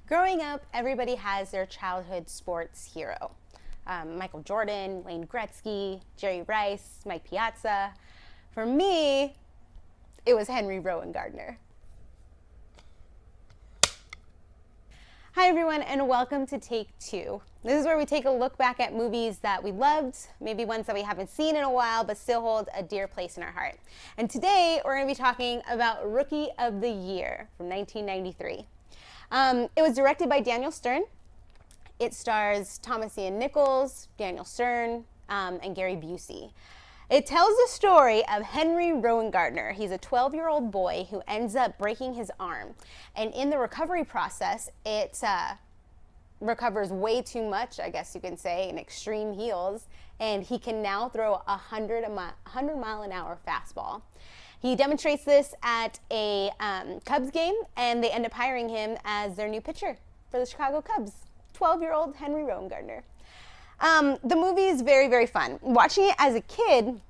Growing up, everybody has their childhood sports hero. Michael Jordan, Wayne Gretzky, Jerry Rice, Mike Piazza. For me, it was Henry Rowan Gardner. Hi everyone, and welcome to Take Two. This is where we take a look back at movies that we loved, maybe ones that we haven't seen in a while, but still hold a dear place in our heart. And today, we're going to be talking about Rookie of the Year from 1993. It was directed by Daniel Stern. It stars Thomas Ian Nichols, Daniel Stern, and Gary Busey. It tells the story of Henry Rowan Gardner. He's a 12-year-old boy who ends up breaking his arm. And in the recovery process, it recovers way too much, I guess you can say, in extreme heels. And he can now throw a 100-mile-an-hour fastball. He demonstrates this at a Cubs game, and they end up hiring him as their new pitcher for the Chicago Cubs. 12-year-old Henry Rowan Gardner. The movie is very, very fun. Watching it as a kid,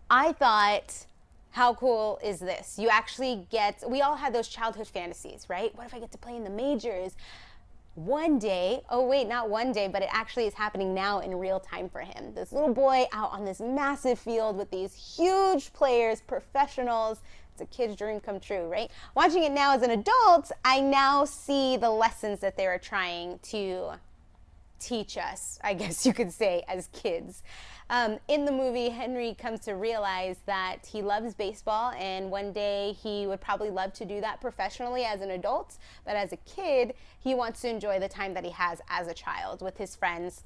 I thought, how cool is this? You actually we all had those childhood fantasies, right? What if I get to play in the majors? One day, oh wait, not one day, but it actually is happening now in real time for him. This little boy out on this massive field with these huge players, professionals. It's a kid's dream come true, right? Watching it now as an adult, I now see the lessons that they were trying to teach us, I guess you could say, as kids. In the movie, Henry comes to realize that he loves baseball, and one day he would probably love to do that professionally as an adult, but as a kid, he wants to enjoy the time that he has as a child with his friends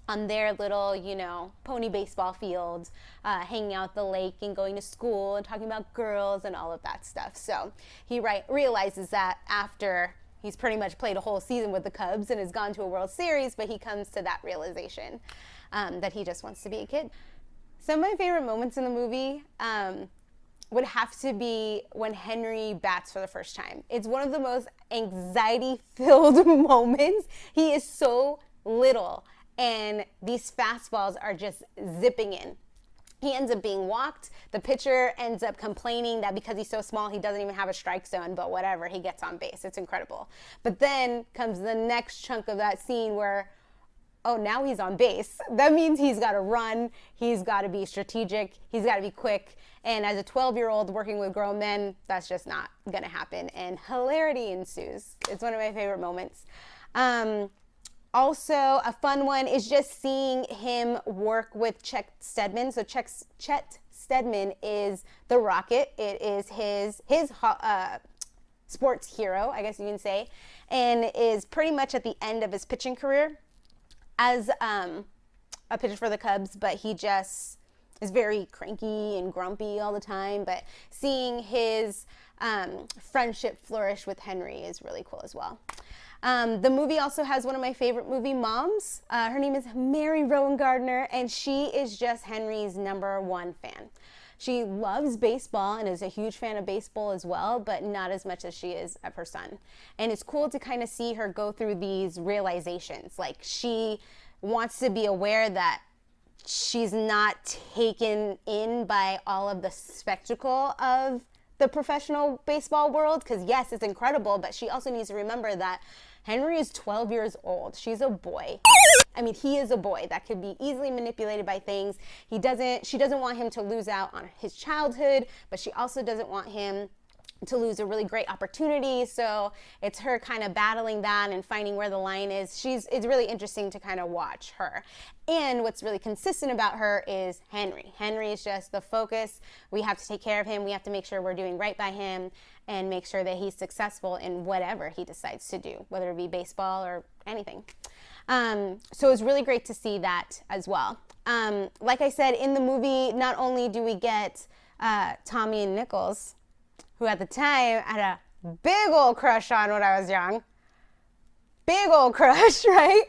on their little, pony baseball fields, hanging out at the lake and going to school and talking about girls and all of that stuff. So he realizes that after he's pretty much played a whole season with the Cubs and has gone to a World Series, but he comes to that realization that he just wants to be a kid. Some of my favorite moments in the movie would have to be when Henry bats for the first time. It's one of the most anxiety-filled moments. He is so little, and these fastballs are just zipping in. He ends up being walked. The pitcher ends up complaining that because he's so small, he doesn't even have a strike zone, but whatever, he gets on base. It's incredible. But then comes the next chunk of that scene where, oh, now he's on base. That means he's got to run. He's got to be strategic. He's got to be quick. And as a 12-year-old working with grown men, that's just not going to happen. And hilarity ensues. It's one of my favorite moments. Also, a fun one is just seeing him work with Chet Steadman. So Chet Steadman is the Rocket. It is his sports hero, I guess you can say, and is pretty much at the end of his pitching career as a pitcher for the Cubs, but he just is very cranky and grumpy all the time. But seeing his friendship flourish with Henry is really cool as well. The movie also has one of my favorite movie moms. Her name is Mary Rowan Gardner, and she is just Henry's #1 fan. She loves baseball and is a huge fan of baseball as well, but not as much as she is of her son. And it's cool to kind of see her go through these realizations. Like, she wants to be aware that she's not taken in by all of the spectacle of the professional baseball world, because yes, it's incredible, but she also needs to remember that Henry is 12 years old. She's a boy. I mean, he is a boy that could be easily manipulated by things. She doesn't want him to lose out on his childhood, but she also doesn't want him to lose a really great opportunity. So it's her kind of battling that and finding where the line is. It's really interesting to kind of watch her. And what's really consistent about her is Henry. Henry is just the focus. We have to take care of him. We have to make sure we're doing right by him and make sure that he's successful in whatever he decides to do, whether it be baseball or anything. So it's really great to see that as well. Like I said, in the movie, not only do we get Tommy and Nichols, who at the time I had a big old crush on when I was young. Big old crush, right?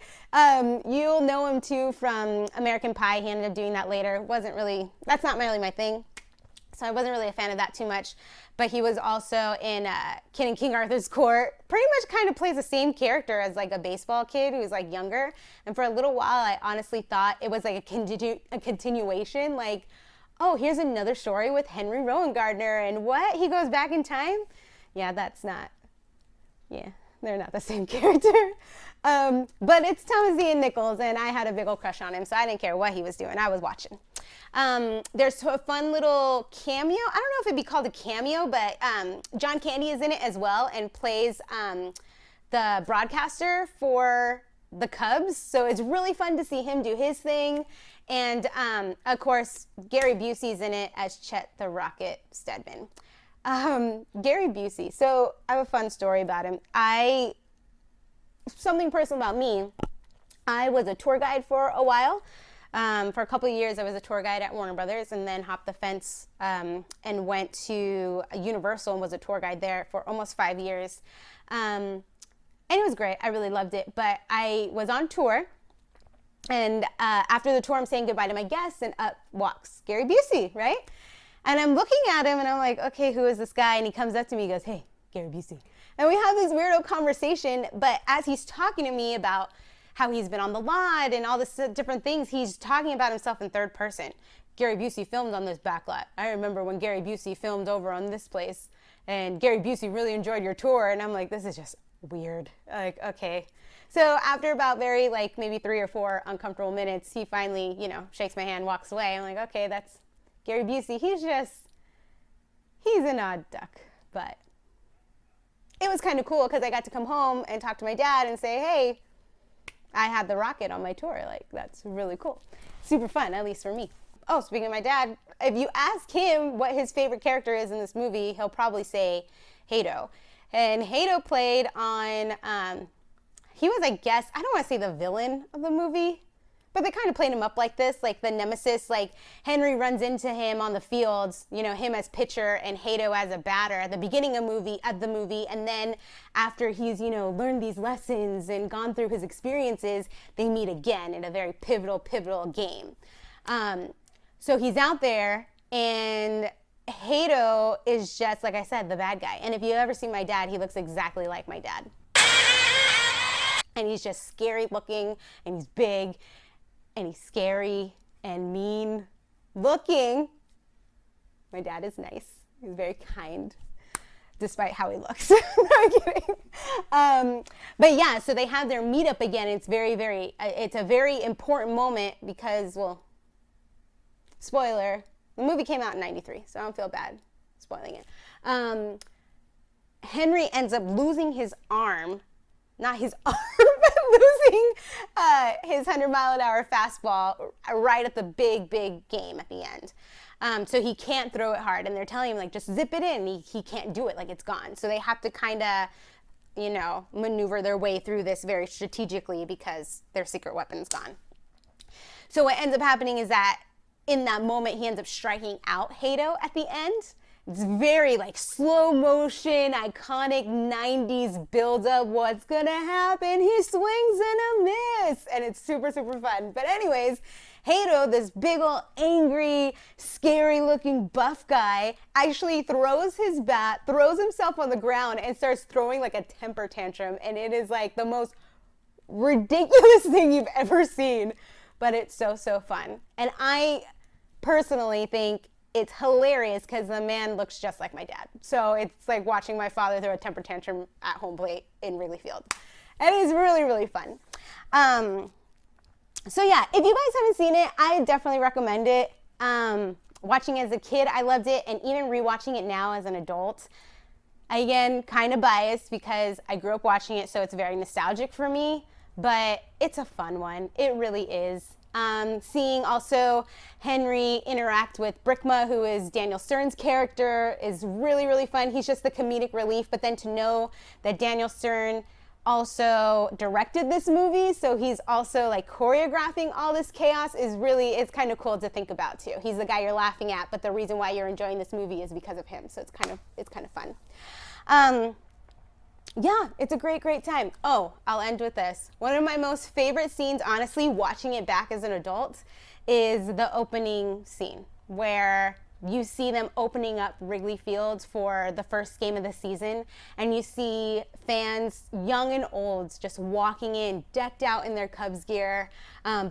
You'll know him too from American Pie. He ended up doing that later. That's not really my thing. So I wasn't really a fan of that too much. But he was also in Kid in King Arthur's Court. Pretty much kind of plays the same character as like a baseball kid who's like younger. And for a little while, I honestly thought it was like a continuation. Like, oh, here's another story with Henry Rowan Gardner. And what? He goes back in time? Yeah, that's not. Yeah, they're not the same character. But it's Thomas Ian Nichols, and I had a big old crush on him, so I didn't care what he was doing. I was watching. There's a fun little cameo. I don't know if it'd be called a cameo, but John Candy is in it as well and plays the broadcaster for the Cubs. So it's really fun to see him do his thing. And of course, Gary Busey's in it as Chet the Rocket Stedman. Gary Busey. So I have a fun story about him. Something personal about me. I was a tour guide for a while. For a couple of years, I was a tour guide at Warner Brothers, and then hopped the fence and went to Universal and was a tour guide there for almost 5 years. And it was great. I really loved it. But I was on tour, and after the tour, I'm saying goodbye to my guests, and up walks Gary Busey, right? And I'm looking at him, and I'm like, okay, who is this guy? And he comes up to me, he goes, hey, Gary Busey. And we have this weirdo conversation, but as he's talking to me about how he's been on the lot and all this different things, he's talking about himself in third person. Gary Busey filmed on this back lot. I remember when Gary Busey filmed over on this place, and Gary Busey really enjoyed your tour. And I'm like, this is just weird. Like, okay. So after about maybe 3 or 4 uncomfortable minutes, he finally, shakes my hand, walks away. I'm like, okay, that's Gary Busey. He's an odd duck, but it was kind of cool because I got to come home and talk to my dad and say, hey, I had the Rocket on my tour. Like, that's really cool. Super fun, at least for me. Oh, speaking of my dad, if you ask him what his favorite character is in this movie, he'll probably say Hato. And Hato played on, he was, I guess, I don't want to say the villain of the movie, but they kind of played him up like this, like the nemesis. Like Henry runs into him on the fields, him as pitcher and Hato as a batter at the beginning of the movie. And then after he's, learned these lessons and gone through his experiences, they meet again in a very pivotal game. So he's out there, and Hato is just, like I said, the bad guy. And if you ever see my dad, he looks exactly like my dad. And he's just scary looking, and he's big, and he's scary and mean looking. My dad is nice. He's very kind, despite how he looks. No, I'm kidding. But yeah, so they have their meetup again. It's it's a very important moment because, well, spoiler, the movie came out in 93, so I don't feel bad spoiling it. Henry ends up losing his arm, not his arm, but losing his 100-mile-an-hour fastball right at the big game at the end. So he can't throw it hard, and they're telling him, like, just zip it in. He can't do it, like it's gone. So they have to kind of, maneuver their way through this very strategically because their secret weapon's gone. So what ends up happening is that in that moment, he ends up striking out Hato at the end. It's very slow motion, iconic 90s build-up. What's gonna happen? He swings and a miss. And it's super fun. But anyways, Hato, this big old angry, scary looking buff guy, actually throws his bat, throws himself on the ground, and starts throwing like a temper tantrum. And it is like the most ridiculous thing you've ever seen. But it's so fun. And I personally think it's hilarious because the man looks just like my dad. So it's like watching my father throw a temper tantrum at home plate in Wrigley Field. And it's really fun. So yeah, if you guys haven't seen it, I definitely recommend it. Watching as a kid, I loved it. And even rewatching it now as an adult, again, kind of biased because I grew up watching it, so it's very nostalgic for me. But it's a fun one. It really is. Seeing also Henry interact with Brickma, who is Daniel Stern's character, is really fun. He's just the comedic relief, but then to know that Daniel Stern also directed this movie, so he's also like choreographing all this chaos it's kind of cool to think about too. He's the guy you're laughing at, but the reason why you're enjoying this movie is because of him, so it's kind of fun. Yeah, it's a great time. Oh, I'll end with this. One of my most favorite scenes, honestly, watching it back as an adult, is the opening scene where you see them opening up Wrigley Field for the first game of the season, and you see fans, young and old, just walking in, decked out in their Cubs gear,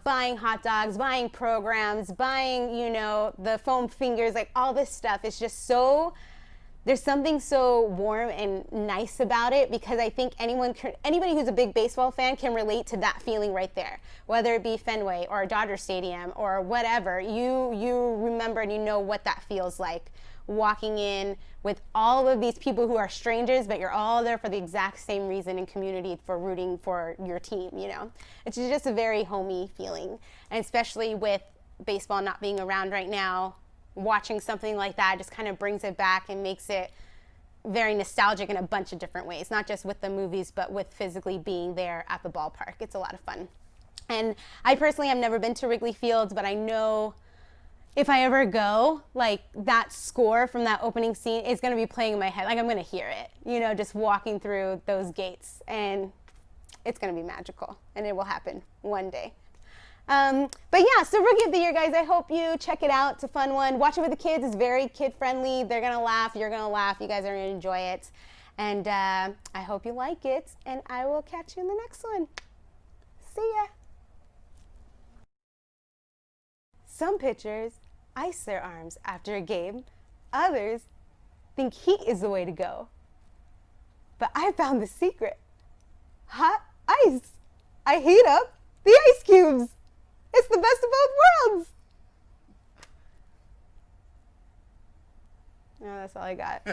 buying hot dogs, buying programs, buying, the foam fingers, like all this stuff is just so there's something so warm and nice about it, because I think anybody who's a big baseball fan can relate to that feeling right there. Whether it be Fenway or Dodger Stadium or whatever, you remember and you know what that feels like. Walking in with all of these people who are strangers, but you're all there for the exact same reason and community, for rooting for your team, you know. It's just a very homey feeling. And especially with baseball not being around right now, watching something like that just kind of brings it back and makes it very nostalgic in a bunch of different ways, not just with the movies, but with physically being there at the ballpark. It's a lot of fun. And I personally have never been to Wrigley Field, but I know if I ever go, like, that score from that opening scene is going to be playing in my head. Like, I'm going to hear it, you know, just walking through those gates. And it's going to be magical. And it will happen one day. But yeah, so Rookie of the Year, guys, I hope you check it out. It's a fun one. Watch it with the kids. It's very kid-friendly. They're going to laugh. You're going to laugh. You guys are going to enjoy it. And I hope you like it. And I will catch you in the next one. See ya. Some pitchers ice their arms after a game. Others think heat is the way to go. But I found the secret. Hot ice. I heat up the ice cubes. It's the best of both worlds. No, that's all I got.